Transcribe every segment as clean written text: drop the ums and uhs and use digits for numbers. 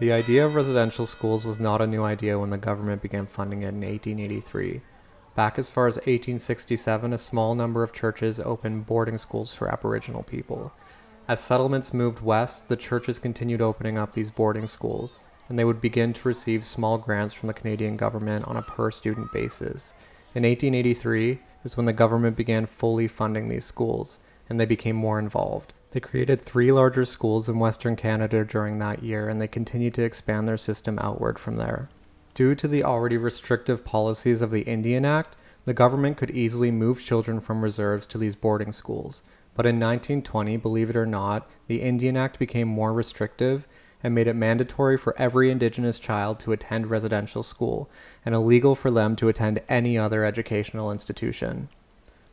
The idea of residential schools was not a new idea when the government began funding it in 1883. Back as far as 1867, a small number of churches opened boarding schools for Aboriginal people. As settlements moved west, the churches continued opening up these boarding schools, and they would begin to receive small grants from the Canadian government on a per-student basis. In 1883 is when the government began fully funding these schools, and they became more involved. They created 3 larger schools in Western Canada during that year, and they continued to expand their system outward from there. Due to the already restrictive policies of the Indian Act, the government could easily move children from reserves to these boarding schools. But in 1920, believe it or not, the Indian Act became more restrictive and made it mandatory for every Indigenous child to attend residential school and illegal for them to attend any other educational institution.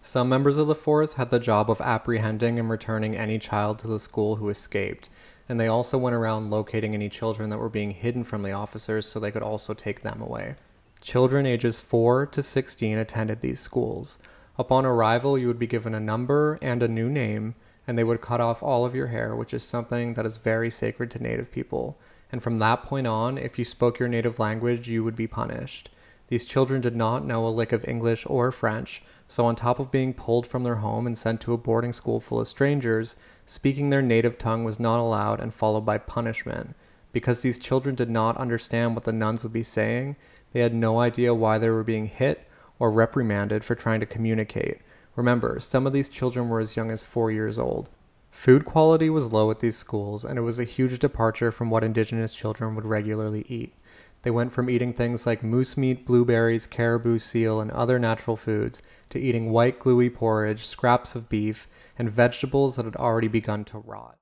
Some members of the force had the job of apprehending and returning any child to the school who escaped, and they also went around locating any children that were being hidden from the officers so they could also take them away. Children ages 4 to 16 attended these schools. Upon arrival, you would be given a number and a new name, and they would cut off all of your hair, which is something that is very sacred to Native people. And from that point on, if you spoke your native language, you would be punished. These children did not know a lick of English or French, so on top of being pulled from their home and sent to a boarding school full of strangers, speaking their native tongue was not allowed and followed by punishment. Because these children did not understand what the nuns would be saying, they had no idea why they were being hit or reprimanded for trying to communicate. Remember, some of these children were as young as 4 years old. Food quality was low at these schools, and it was a huge departure from what Indigenous children would regularly eat. They went from eating things like moose meat, blueberries, caribou, seal, and other natural foods to eating white gluey porridge, scraps of beef, and vegetables that had already begun to rot.